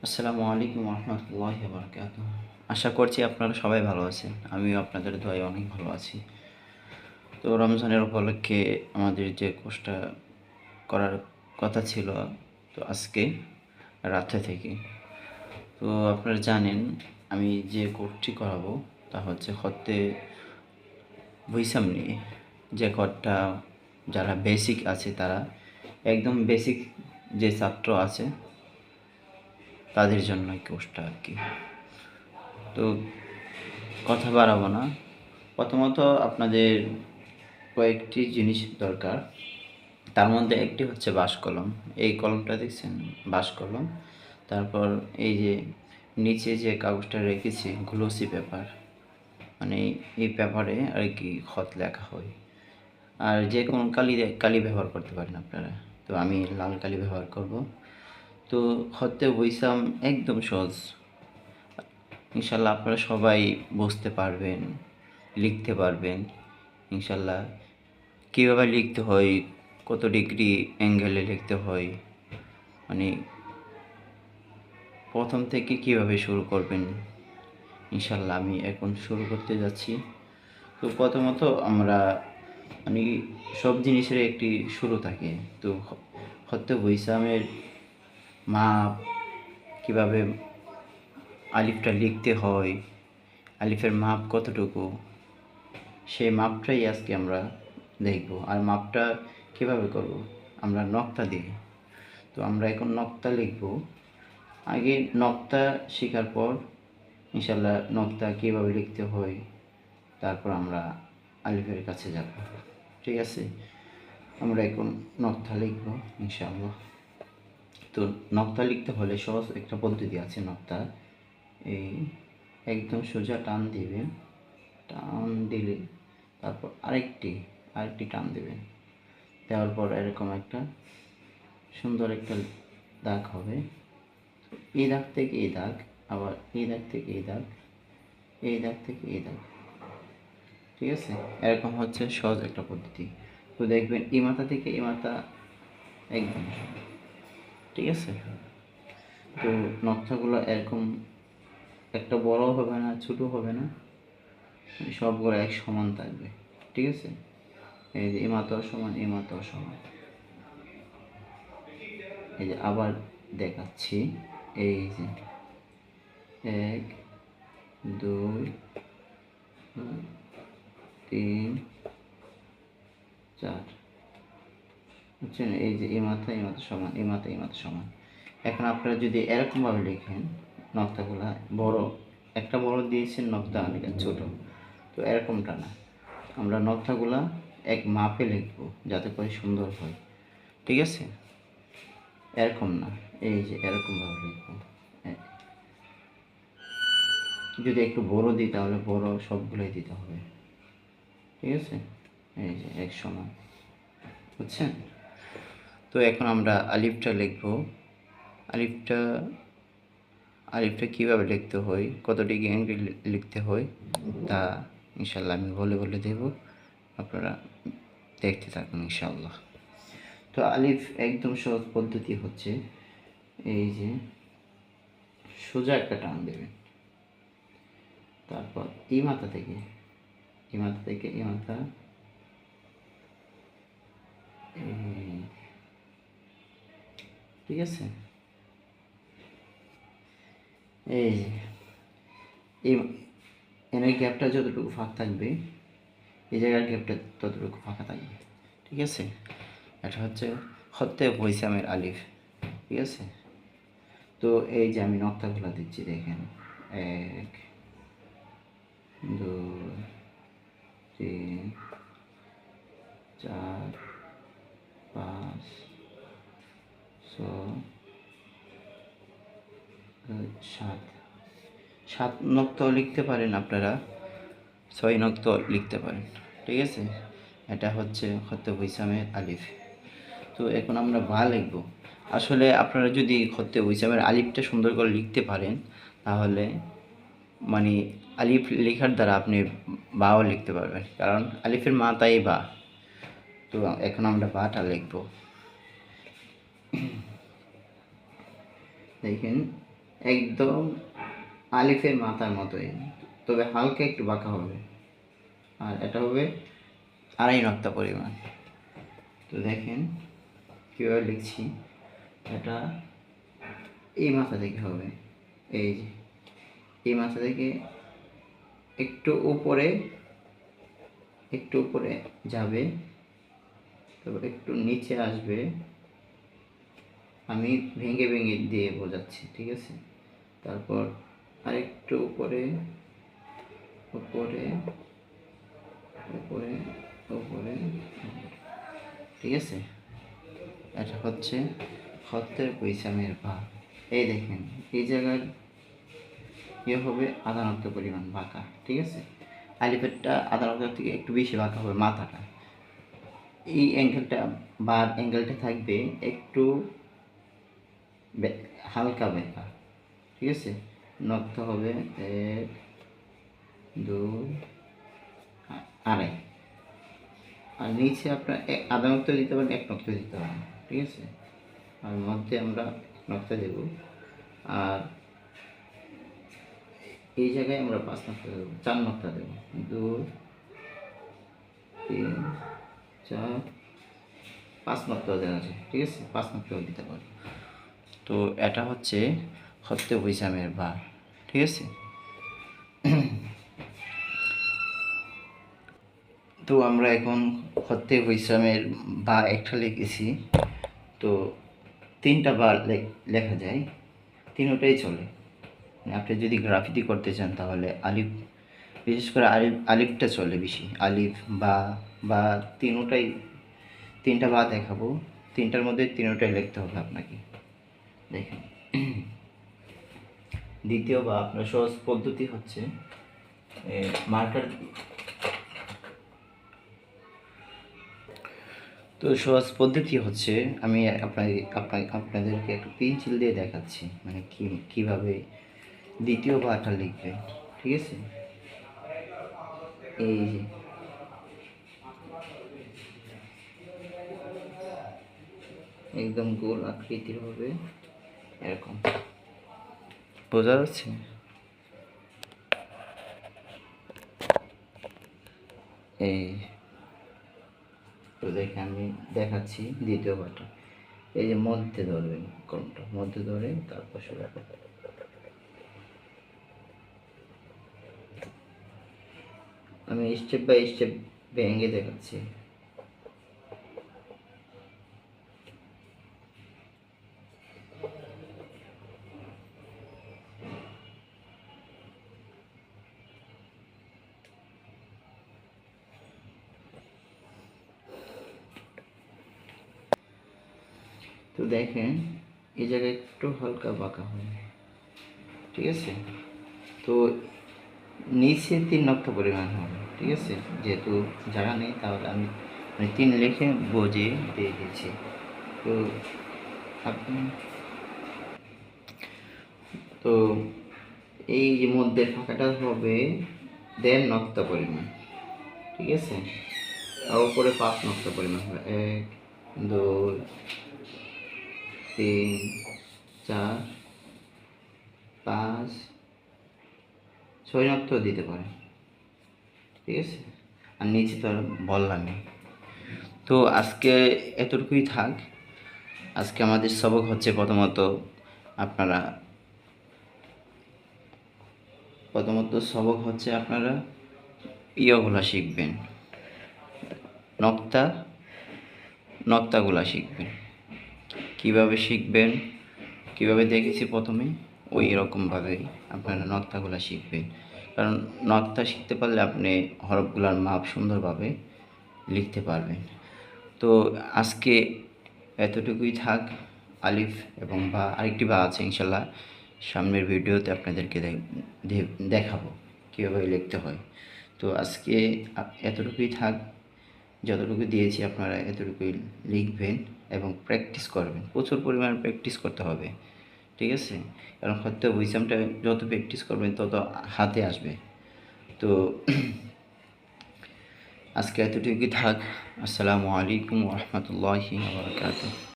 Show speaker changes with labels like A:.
A: আসসালামু আলাইকুম রহমতুল্লাহি বারাকাতুহু। আশা করছি আপনারা সবাই ভালো আছেন। আমিও আপনাদের দোয়ায় অনেক ভালো আছি। তো রমজানের উপলক্ষে আমাদের যে কোর্সটা করার কথা ছিল, তো আজকে রাত্রে থেকে, তো আপনারা জানেন আমি যে কোর্সটি করাবো তা হচ্ছে খত্তে বইসাম নিয়ে। যে কোর্সটা যারা বেসিক আছে তারা একদম বেসিক যে ছাত্র আছে তাদের জন্য এই কোর্সটা আর কি। তো কথা বাড়াবো না। প্রথমত আপনাদের কয়েকটি জিনিস দরকার। তার মধ্যে একটি হচ্ছে বাঁশ কলম। এই কলমটা দেখছেন? বাঁশ কলম। তারপর এই যে নিচে যে কাগজটা রেখেছি গ্লসি পেপার, মানে এই পেপারে আর কি খত লেখা হয়। আর যে কোনো কালি ব্যবহার করতে পারেন আপনারা। তো আমি লাল কালি ব্যবহার করব। তো খতে বইসাম একদম সহজ। ইনশাল্লাহ আপনারা সবাই বুঝতে পারবেন, লিখতে পারবেন ইনশাল্লাহ। কীভাবে লিখতে হয়, কত ডিগ্রি অ্যাঙ্গেলে লিখতে হয়, মানে প্রথম থেকে কীভাবে শুরু করবেন ইনশাল্লাহ আমি এখন শুরু করতে যাচ্ছি। তো প্রথমত আমরা মানে সব জিনিসের একটি শুরু থাকে। তো হতে বইসামের মাপ, কীভাবে আলিফটা লিখতে হয়, আলিফের মাপ কতটুকু, সেই মাপটাই আজকে আমরা দেখব। আর মাপটা কীভাবে করব? আমরা নক্তা দিয়ে। তো আমরা এখন নক্তা লিখব। আগে নক্তা শেখার পর ইনশাল্লাহ নক্তা কীভাবে লিখতে হয়, তারপর আমরা আলিফের কাছে যাব। ঠিক আছে? আমরা এখন নক্তা লিখব ইনশাআল্লাহ। তো নক্তা লিখতে হলে সহজ একটা পদ্ধতি আছে নক্তা। এই একদম সোজা টান দিবেন, টান দিলে তারপর আরেকটি টান দেবেন। দেওয়ার পর এরকম একটা সুন্দর একটা দাগ হবে। এই দাগ থেকে এই দাগ, আবার এই দাগ থেকে এই দাগ, এই দাগ থেকে এই দাগ। ঠিক আছে? এরকম হচ্ছে সহজ একটা পদ্ধতি। তো দেখবেন এই মাথা থেকে এই মাথা একদম। ঠিক আছে? তো নকশাগুলো এরকম একটা বড় হবে না, ছোটো হবে না, সবগুলো এক সমান থাকবে। ঠিক আছে? এই যে এই মাথাও সমান, এই মাথাও সমান। এই যে আবার দেখাচ্ছি, এই যে 1 2 3 4, বুঝছেন? এই যে এই মাথা সমান, এই মাথা সমান। এখন আপনারা যদি এরকমভাবে লিখেন নক্তাগুলা, বড় একটা বড় দিয়েছেন, নক্তা অনেক ছোট, তো এরকমটা না। আমরা নক্তাগুলা এক মাপে লিখবো যাতে করে সুন্দর হয়। ঠিক আছে? এরকম না, এই যে এরকমভাবে লিখবো। যদি একটু বড় দিই তাহলে বড় সবগুলোই দিতে হবে। ঠিক আছে? এই যে এক সমান, বুঝছেন? তো এখন আমরা আলিফটা লিখব। আলিফটা আলিফটা কীভাবে লিখতে হয়, কত ডিগ্রি অ্যাঙ্গেল লিখতে হয়, তা ইনশাল্লাহ আমি বলে দেব। আপনারা দেখতে থাকুন ইনশাল্লাহ। তো আলিফ একদম সহজ পদ্ধতি হচ্ছে, এই যে সোজা একটা টান দেবেন, তারপর এই মাথা থেকে এই মাথা, ঠিক আছে? এই যে এই এনের গ্যাপটা যতটুকু ফাঁকা থাকবে, এই জায়গার গ্যাপটা ততটুকু ফাঁকা থাকবে। ঠিক আছে? এটা হচ্ছে হতে বৈসামের আলিফ। ঠিক আছে? তো এই যে আমি নক্তাগুলো দিচ্ছি, দেখেন 1 2 3 4 5 6 7 নক্তাও লিখতে পারেন আপনারা, 6 নক্তাও লিখতে পারেন। ঠিক আছে? এটা হচ্ছে খতে বৈসামের আলিফ। তো এখন আমরা বা লিখব। আসলে আপনারা যদি খতে বৈসামের আলিফটা সুন্দর করে লিখতে পারেন, তাহলে মানে আলিফ লেখার দ্বারা আপনি বাও লিখতে পারবেন, কারণ আলিফের মাথায় বা। তো এখন আমরা বাটা লিখব। দেখেন একদম আলিফের মাথার মতোই, তবে হালকা একটু বাঁকা হবে। আর এটা হবে 2.5 নক্তা পরিমাণ। তো দেখেন কীভাবে লিখছি। এটা এই মাথা থেকে হবে, এই যে এই মাথা থেকে একটু উপরে যাবে, তারপর একটু নিচে আসবে। আমি ভেঙে ভেঙে দিয়ে বোঝাচ্ছি, ঠিক আছে? তারপর আরেকটু উপরে উপরে উপরে উপরে, ঠিক আছে? এটা হচ্ছে হত্যের পরিশ্রমের ভাগ। এই দেখেন এই জায়গায় ইয়ে হবে 1/2 নক্তা পরিমাণ বাঁকা, ঠিক আছে? আলিফেরটা 1/2 নক্তা থেকে একটু বেশি বাঁকা হবে মাথাটা। এই অ্যাঙ্গেলটা বা অ্যাঙ্গেলটা থাকবে একটু হালকা বেঁকা, ঠিক আছে? নক্তা হবে 1, 2, 2.5। আর নিচে আপনার 1/2 নক্তা দিতে পারেন, 1 নক্তা দিতে পারেন, ঠিক আছে? আর মধ্যে আমরা 1 নক্তা দেব। আর এই জায়গায় আমরা 5 নক্তা দেবো, 4 নক্তা দেবো। 2, 3, 4, 5 নক্তাও দেওয়া আছে, ঠিক আছে? 5 নক্তাও দিতে পারি। তো এটা হচ্ছে হত্যে বৈষামের বা, ঠিক আছে? তো আমরা এখন হত্যে বৈষামের বা একটা লিখেছি। তো 3টা বার লেখা যায়, 3টাই চলে। আপনি যদি গ্রাফিতি করতে চান তাহলে আলিফ, বিশেষ করে আলিফটা চলে বেশি। আলিফ বা 3টাই, 3টা বা দেখাবো, 3টার মধ্যে 3টাই লিখতে হবে আপনাকে। দেখেন দ্বিতীয় বা আপনার সহজ পদ্ধতি হচ্ছে মার্কার। তো সহজ পদ্ধতি হচ্ছে আমি আপনাদেরকে একটা পেন্সিল দিয়ে দেখাচ্ছি, মানে কীভাবে দ্বিতীয় বাটা লিখবে, ঠিক আছে? এই যে একদম গোল আকৃতির হবে এরকম, বোঝা যাচ্ছে? এই তো দেখে আমি দেখাচ্ছি দ্বিতীয় বাটা। এই যে মধ্যে ধরবেন, কোনটা মধ্যে ধরে তারপর শুরু। আমি স্টেপ বাই স্টেপ ভেঙে দেখাচ্ছি। তো দেখেন এই জায়গায় একটু হালকা বাঁকা হয়, ঠিক আছে? তো নিচে 3 নক্তা পরিমাণ হবে, ঠিক আছে? যেহেতু জায়গা নেই তাহলে আমি 3 লিখে বুঝিয়ে দিয়ে দিচ্ছি। তো আপনি তো এই যে মধ্যে ফাঁকাটা হবে 1.5 নক্তা পরিমাণ, ঠিক আছে? আর উপরে 5 নক্তা পরিমাণ হবে। 1, 2, 3, 4, 5, 6 নক্তাও দিতে পারে, ঠিক আছে? আর নিচে তো আর বললামই। তো আজকে এতটুকুই থাক। আজকে আমাদের সবক হচ্ছে আপনারা ইয়েগুলো শিখবেন, নক্তাগুলো শিখবেন। কীভাবে শিখবেন, কীভাবে দেখেছি প্রথমে, ওই রকমভাবেই আপনারা নক্তাগুলো শিখবেন। কারণ নক্তা শিখতে পারলে আপনি হরফগুলোর মাপ সুন্দরভাবে লিখতে পারবেন। তো আজকে এতটুকুই থাক। আলিফ এবং বা আরেকটি বা আছে ইনশাল্লাহ সামনের ভিডিওতে আপনাদেরকে দেখাবো কীভাবে লিখতে হয়। তো আজকে এতটুকুই থাক। যতটুকু দিয়েছি আপনারা এতটুকুই লিখবেন এবং প্র্যাকটিস করবেন। প্রচুর পরিমাণে প্র্যাকটিস করতে হবে, ঠিক আছে? কারণ হয়তো বৈষামটা যত প্র্যাকটিস করবেন তত হাতে আসবে। তো আজকে এতটুকুই থাক। আসসালামু আলাইকুম ওয়া রাহমাতুল্লাহি ওয়া বারাকাতুহু।